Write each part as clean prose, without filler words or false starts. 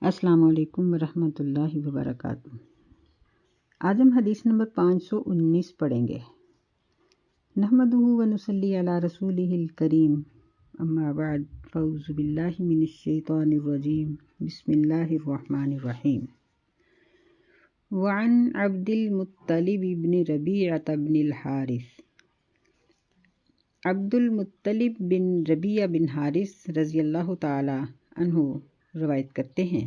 السلام علیکم ورحمۃ اللہ وبرکاتہ۔ آج ہم حدیث نمبر 519 پڑھیں گے۔ نحمدہ ونصلی علی رسولہ الکریم، اما بعد، فاعوذ باللہ من الشیطان الرجیم، بسم اللہ الرحمن الرحیم۔ وعن عبد المطلب بن ربیعۃ بن الحارث، عبد المطلب بن ربیعہ بن حارث رضی اللہ تعالی عنہ روایت کرتے ہیں،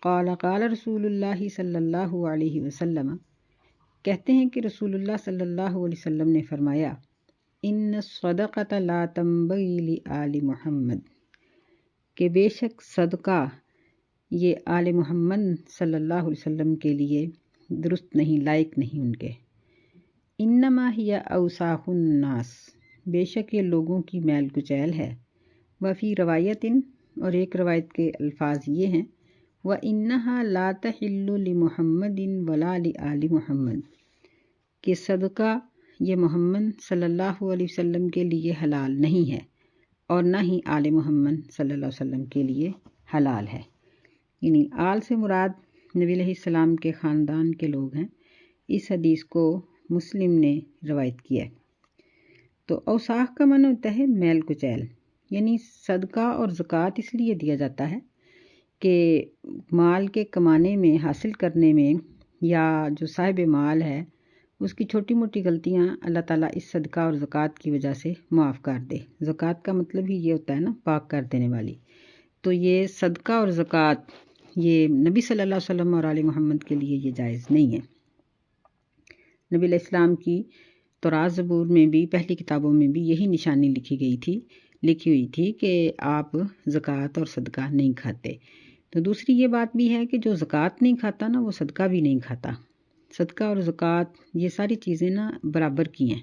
قال قال رسول اللہ صلی اللہ علیہ وسلم، کہتے ہیں کہ رسول اللہ صلی اللہ علیہ وسلم نے فرمایا، ان الصدقۃ لا تنبغی لآل محمد، کہ بے شک صدقہ یہ آل محمد صلی اللہ علیہ وسلم کے لیے درست نہیں، لائق نہیں ان کے۔ انما ہی اوساخ الناس، بے شک یہ لوگوں کی میل کچیل ہے۔ وفی روایت، اور ایک روایت کے الفاظ یہ ہیں، وَإِنَّهَا لَا تَحِلُّ لِمُحَمَّدٍ وَلَا لِآلِ محمد، کہ صدقہ یہ محمد صلی اللہ علیہ وسلم کے لیے حلال نہیں ہے اور نہ ہی آل محمد صلی اللہ علیہ وسلم کے لیے حلال ہے۔ یعنی آل سے مراد نبی علیہ السلام کے خاندان کے لوگ ہیں۔ اس حدیث کو مسلم نے روایت کیا ہے۔ تو اوساخ کا معنی ہوتا ہے میل کچیل، یعنی صدقہ اور زکوٰۃ اس لیے دیا جاتا ہے کہ مال کے کمانے میں، حاصل کرنے میں، یا جو صاحب مال ہے اس کی چھوٹی موٹی غلطیاں اللہ تعالیٰ اس صدقہ اور زکوٰۃ کی وجہ سے معاف کر دے۔ زکوٰۃ کا مطلب ہی یہ ہوتا ہے نا، پاک کر دینے والی۔ تو یہ صدقہ اور زکوٰۃ یہ نبی صلی اللہ علیہ وسلم اور آل محمد کے لیے یہ جائز نہیں ہے۔ نبی علیہ السلام کی توراۃ زبور میں بھی، پہلی کتابوں میں بھی یہی نشانی لکھی ہوئی تھی کہ آپ زکوٰۃ اور صدقہ نہیں کھاتے۔ تو دوسری یہ بات بھی ہے کہ جو زکوٰۃ نہیں کھاتا نا، وہ صدقہ بھی نہیں کھاتا۔ صدقہ اور زکوٰۃ یہ ساری چیزیں نا برابر کی ہیں۔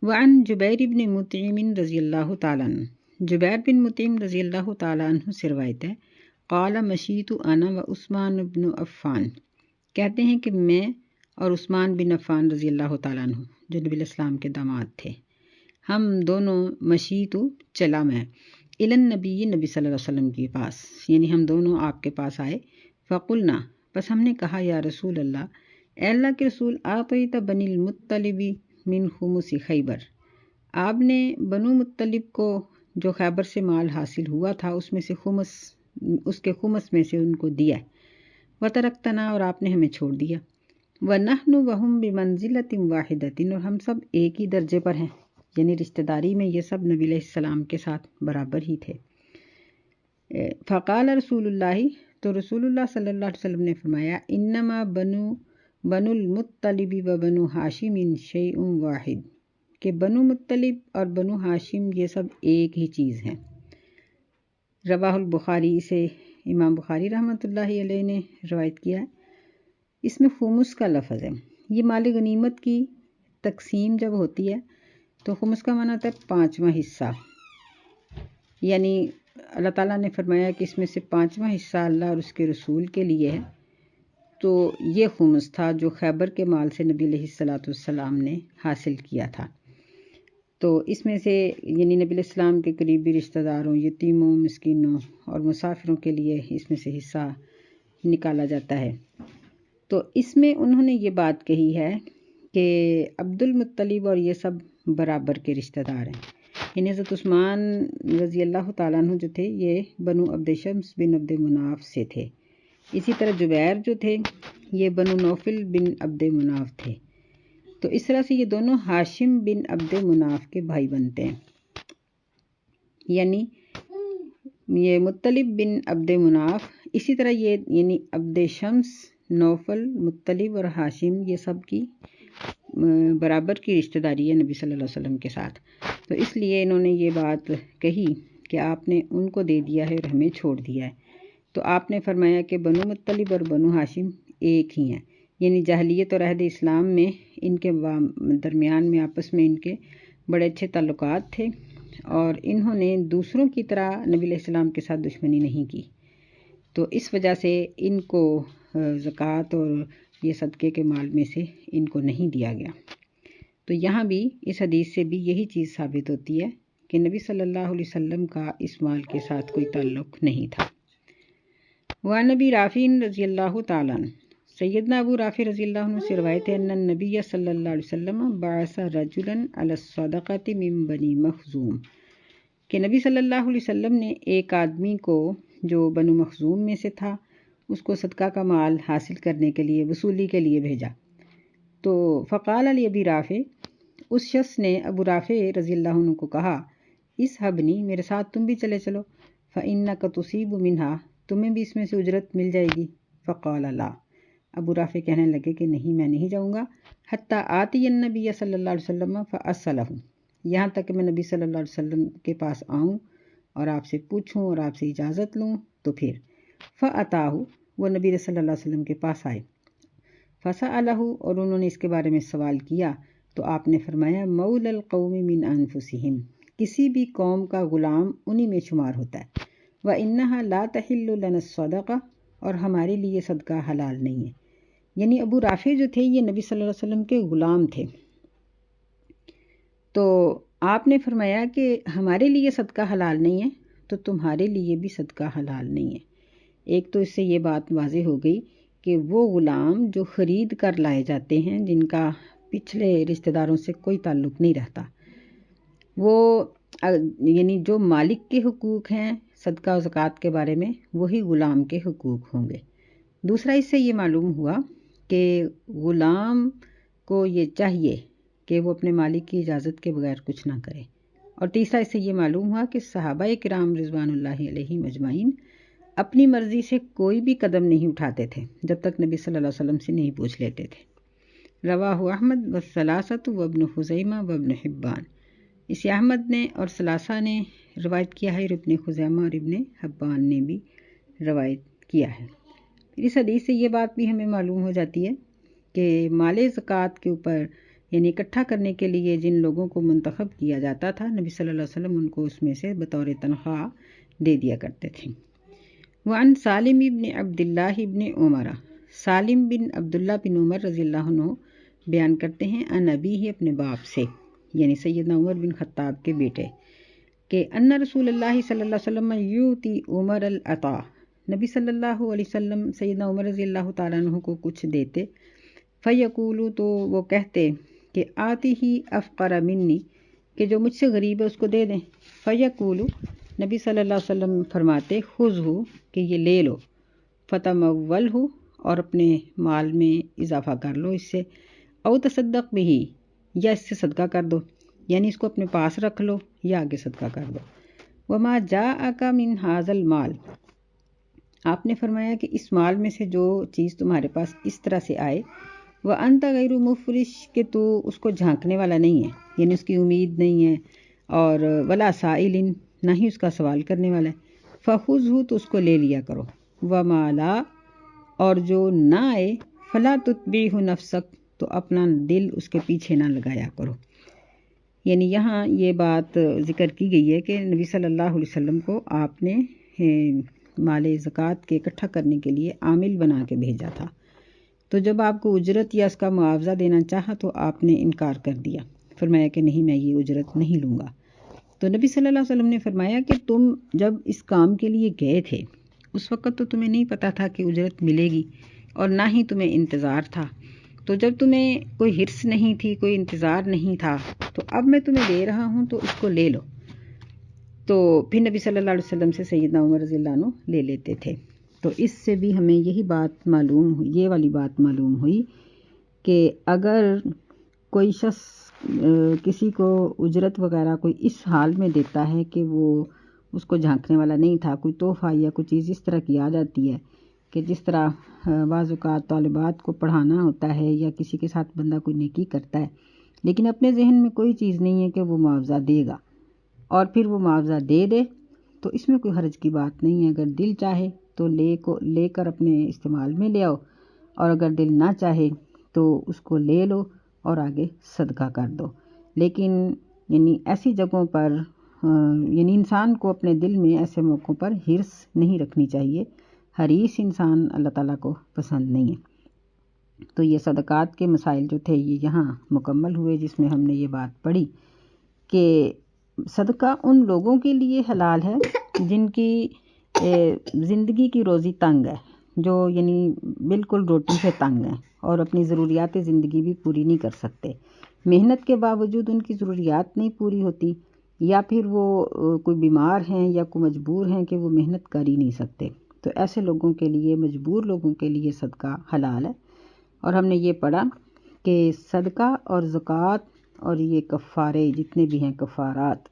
وعن جبیر بن مطعم رضی اللہ تعالیٰ عنہ، جبیر بن مطعم رضی اللہ تعالیٰ عنہ سے روایت ہے، قال مشیت انا و عثمان بن عفان، کہتے ہیں کہ میں اور عثمان بن عفان رضی اللہ تعالیٰ عنہ جو نبی علیہ السلام کے داماد تھے، ہم دونوں، مشیت چلا میں، نبی صلی اللہ علیہ وسلم کے پاس، یعنی ہم دونوں آپ کے پاس آئے۔ فقلنا، بس ہم نے کہا، یا رسول اللہ، اے اللہ کے رسول، اعطیت بنی المطلب من خمس خیبر، آپ نے بنو مطلب کو جو خیبر سے مال حاصل ہوا تھا اس میں سے اس کے خمس میں سے ان کو دیا، وترکتنا، اور آپ نے ہمیں چھوڑ دیا، ونحن وہم بمنزلۃ واحدۃ، اور ہم سب ایک ہی درجے پر ہیں، یعنی رشتہ داری میں یہ سب نبی علیہ السلام کے ساتھ برابر ہی تھے۔ فقال رسول اللہ، تو رسول اللہ صلی اللہ علیہ وسلم نے فرمایا، انما بنو المطلب و بنو ہاشم شیء واحد، کہ بنو مطلب اور بنو ہاشم یہ سب ایک ہی چیز ہیں۔ رواہ البخاری، اسے امام بخاری رحمۃ اللہ علیہ نے روایت کیا ہے۔ اس میں خمس کا لفظ ہے۔ یہ مال غنیمت کی تقسیم جب ہوتی ہے تو خمس کا معنی ہوتا ہے پانچواں حصہ، یعنی اللہ تعالیٰ نے فرمایا کہ اس میں سے پانچواں حصہ اللہ اور اس کے رسول کے لیے ہے۔ تو یہ خمس تھا جو خیبر کے مال سے نبی علیہ السلام نے حاصل کیا تھا۔ تو اس میں سے یعنی نبی علیہ السلام کے قریبی رشتہ داروں، یتیموں، مسکینوں اور مسافروں کے لیے اس میں سے حصہ نکالا جاتا ہے۔ تو اس میں انہوں نے یہ بات کہی ہے کہ عبد المطلب اور یہ سب برابر کے رشتہ دار ہیں۔ یعنی حضرت عثمان رضی اللہ تعالیٰ عنہ جو تھے یہ بنو عبد شمس بن عبد مناف سے تھے۔ اسی طرح جبیر جو تھے یہ بنو نوفل بن عبد مناف تھے۔ تو اس طرح سے یہ دونوں ہاشم بن عبد مناف کے بھائی بنتے ہیں، یعنی یہ مطلب بن عبد مناف، اسی طرح یہ یعنی عبد شمس، نوفل، مطلب اور ہاشم یہ سب کی برابر کی رشتہ داری ہے نبی صلی اللہ علیہ وسلم کے ساتھ۔ تو اس لیے انہوں نے یہ بات کہی کہ آپ نے ان کو دے دیا ہے اور ہمیں چھوڑ دیا ہے۔ تو آپ نے فرمایا کہ بنو مطلب اور بنو ہاشم ایک ہی ہیں، یعنی جاہلیت اور عہد اسلام میں ان کے درمیان میں آپس میں ان کے بڑے اچھے تعلقات تھے، اور انہوں نے دوسروں کی طرح نبی علیہ السلام کے ساتھ دشمنی نہیں کی۔ تو اس وجہ سے ان کو زکوٰۃ اور یہ صدقے کے مال میں سے ان کو نہیں دیا گیا۔ تو یہاں بھی اس حدیث سے بھی یہی چیز ثابت ہوتی ہے کہ نبی صلی اللہ علیہ وسلم کا اس مال کے ساتھ کوئی تعلق نہیں تھا۔ وعن ابی رافع رضی اللہ تعالیٰ عنہ، سیدنا ابو رافع رضی اللہ عنہ سے روایت ہے ان النبی صلی اللہ علیہ وسلم بعث رجلا علی الصدقۃ من بنی مخزوم، کہ نبی صلی اللہ علیہ وسلم نے ایک آدمی کو جو بنو مخزوم میں سے تھا اس کو صدقہ کا مال حاصل کرنے کے لیے، وصولی کے لیے بھیجا۔ تو فقال علی ابی رافع، اس شخص نے ابو رافع رضی اللہ عنہ کو کہا، اس حبنی، میرے ساتھ تم بھی چلے چلو، فإنک تصیب منہا، تمہیں بھی اس میں سے اجرت مل جائے گی۔ فقال لا، ابو رافع کہنے لگے کہ نہیں، میں نہیں جاؤں گا، حتی آتی النبی صلی اللہ علیہ وسلم فأسألہ، یہاں تک کہ میں نبی صلی اللہ علیہ وسلم کے پاس آؤں اور آپ سے پوچھوں اور آپ سے اجازت لوں۔ تو پھر فأتاہ، وہ نبی صلی اللہ علیہ وسلم کے پاس آئے، فسألہ، اور انہوں نے اس کے بارے میں سوال کیا، تو آپ نے فرمایا مولی القوم من انفسہم، کسی بھی قوم کا غلام انہی میں شمار ہوتا ہے، وَإِنَّهَا لَا تَحِلُّ لَنَا الصَّدَقَةُ، اور ہمارے لیے صدقہ حلال نہیں ہے۔ یعنی ابو رافع جو تھے یہ نبی صلی اللہ علیہ وسلم کے غلام تھے، تو آپ نے فرمایا کہ ہمارے لیے صدقہ حلال نہیں ہے تو تمہارے لیے بھی صدقہ حلال نہیں ہے۔ ایک تو اس سے یہ بات واضح ہو گئی کہ وہ غلام جو خرید کر لائے جاتے ہیں، جن کا پچھلے رشتہ داروں سے کوئی تعلق نہیں رہتا، وہ یعنی جو مالک کے حقوق ہیں صدقہ و زکوٰۃ کے بارے میں، وہی غلام کے حقوق ہوں گے۔ دوسرا اس سے یہ معلوم ہوا کہ غلام کو یہ چاہیے کہ وہ اپنے مالک کی اجازت کے بغیر کچھ نہ کرے۔ اور تیسرا اس سے یہ معلوم ہوا کہ صحابہ کرام رضوان اللہ علیہم اجمعین اپنی مرضی سے کوئی بھی قدم نہیں اٹھاتے تھے جب تک نبی صلی اللہ علیہ وسلم سے نہیں پوچھ لیتے تھے۔ رواہ احمد والثلاثۃ وابن خزیمہ وابن حبان، اسے احمد نے اور ثلاثہ نے روایت کیا ہے، اور ابن خزیمہ اور ابن حبان نے بھی روایت کیا ہے۔ اس حدیث سے یہ بات بھی ہمیں معلوم ہو جاتی ہے کہ مال زکوٰۃ کے اوپر یعنی اکٹھا کرنے کے لیے جن لوگوں کو منتخب کیا جاتا تھا، نبی صلی اللہ علیہ وسلم ان کو اس میں سے بطور تنخواہ دے دیا کرتے تھے۔ وعن سالم بن عبداللہ بن عمر، سالم بن عبداللہ بن عمر رضی اللہ عنہ بیان کرتے ہیں عن ابیہ، اپنے باپ سے، یعنی سیدنا عمر بن خطاب کے بیٹے، کہ ان رسول اللہ صلی اللہ علیہ وسلم یؤتی عمر العطا، نبی صلی اللہ علیہ وسلم سیدنا عمر رضی اللہ تعالیٰ عنہ کو کچھ دیتے، فیقولو، تو وہ کہتے کہ آتی ہی افقر منی، کہ جو مجھ سے غریب ہے اس کو دے دیں۔ فیقولو، نبی صلی اللہ علیہ وسلم فرماتے خذہ، کہ یہ لے لو، فتمولہ، اور اپنے مال میں اضافہ کر لو اس سے، او تصدق بہ، یا اس سے صدقہ کر دو، یعنی اس کو اپنے پاس رکھ لو یا آگے صدقہ کر دو۔ وما جاءک من ھذا المال، آپ نے فرمایا کہ اس مال میں سے جو چیز تمہارے پاس اس طرح سے آئے، وانت غیر مفرش، کہ تو اس کو جھانکنے والا نہیں ہے، یعنی اس کی امید نہیں ہے، اور ولا سائل، نہ ہی اس کا سوال کرنے والا ہے، فخذہ، تو اس کو لے لیا کرو، وما لا، اور جو نہ آئے، فلا تتبعہ نفسک، تو اپنا دل اس کے پیچھے نہ لگایا کرو۔ یعنی یہاں یہ بات ذکر کی گئی ہے کہ نبی صلی اللہ علیہ وسلم کو آپ نے مال زکوٰۃ کے اکٹھا کرنے کے لیے عامل بنا کے بھیجا تھا، تو جب آپ کو اجرت یا اس کا معاوضہ دینا چاہا تو آپ نے انکار کر دیا، فرمایا کہ نہیں، میں یہ اجرت نہیں لوں گا۔ تو نبی صلی اللہ علیہ وسلم نے فرمایا کہ تم جب اس کام کے لیے گئے تھے اس وقت تو تمہیں نہیں پتہ تھا کہ اجرت ملے گی، اور نہ ہی تمہیں انتظار تھا، تو جب تمہیں کوئی حرص نہیں تھی، کوئی انتظار نہیں تھا، تو اب میں تمہیں دے رہا ہوں تو اس کو لے لو۔ تو پھر نبی صلی اللہ علیہ وسلم سے سیدنا عمر رضی اللہ عنہ لے لیتے تھے۔ تو اس سے بھی ہمیں یہی بات معلوم ہوئی، یہ والی بات معلوم ہوئی کہ اگر کوئی شخص کسی کو اجرت وغیرہ کوئی اس حال میں دیتا ہے کہ وہ اس کو جھانکنے والا نہیں تھا، کوئی تحفہ یا کوئی چیز اس طرح کی آ جاتی ہے کہ جس طرح بعض اوقات طالبات کو پڑھانا ہوتا ہے یا کسی کے ساتھ بندہ کوئی نیکی کرتا ہے لیکن اپنے ذہن میں کوئی چیز نہیں ہے کہ وہ معاوضہ دے گا، اور پھر وہ معاوضہ دے دے، تو اس میں کوئی حرج کی بات نہیں ہے۔ اگر دل چاہے تو لے کر اپنے استعمال میں لے آؤ، اور اگر دل نہ چاہے تو اس کو لے لو اور آگے صدقہ کر دو۔ لیکن یعنی ایسی جگہوں پر یعنی انسان کو اپنے دل میں ایسے موقعوں پر حرص نہیں رکھنی چاہیے، حریص انسان اللہ تعالیٰ کو پسند نہیں ہے۔ تو یہ صدقات کے مسائل جو تھے یہ یہاں مکمل ہوئے، جس میں ہم نے یہ بات پڑھی کہ صدقہ ان لوگوں کے لیے حلال ہے جن کی زندگی کی روزی تنگ ہے، جو یعنی بالکل روٹی سے تنگ ہیں اور اپنی ضروریات زندگی بھی پوری نہیں کر سکتے، محنت کے باوجود ان کی ضروریات نہیں پوری ہوتی، یا پھر وہ کوئی بیمار ہیں یا کوئی مجبور ہیں کہ وہ محنت کر ہی نہیں سکتے، تو ایسے لوگوں کے لیے، مجبور لوگوں کے لیے صدقہ حلال ہے۔ اور ہم نے یہ پڑھا کہ صدقہ اور زکوٰۃ اور یہ کفارے جتنے بھی ہیں، کفارات،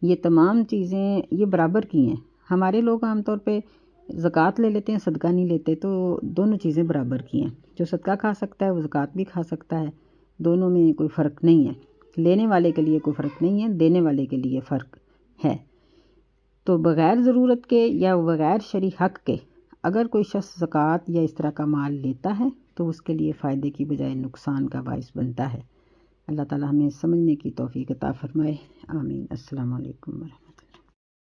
یہ تمام چیزیں یہ برابر کی ہیں۔ ہمارے لوگ عام طور پہ زکوٰۃ لے لیتے ہیں، صدقہ نہیں لیتے، تو دونوں چیزیں برابر کی ہیں۔ جو صدقہ کھا سکتا ہے وہ زکوٰۃ بھی کھا سکتا ہے، دونوں میں کوئی فرق نہیں ہے، لینے والے کے لیے کوئی فرق نہیں ہے، دینے والے کے لیے فرق ہے۔ تو بغیر ضرورت کے یا بغیر شرعی حق کے اگر کوئی شخص زکوٰۃ یا اس طرح کا مال لیتا ہے تو اس کے لیے فائدے کی بجائے نقصان کا باعث بنتا ہے۔ اللہ تعالی ہمیں سمجھنے کی توفیق عطا فرمائے، آمین۔ السلام علیکم ورحمۃ اللہ۔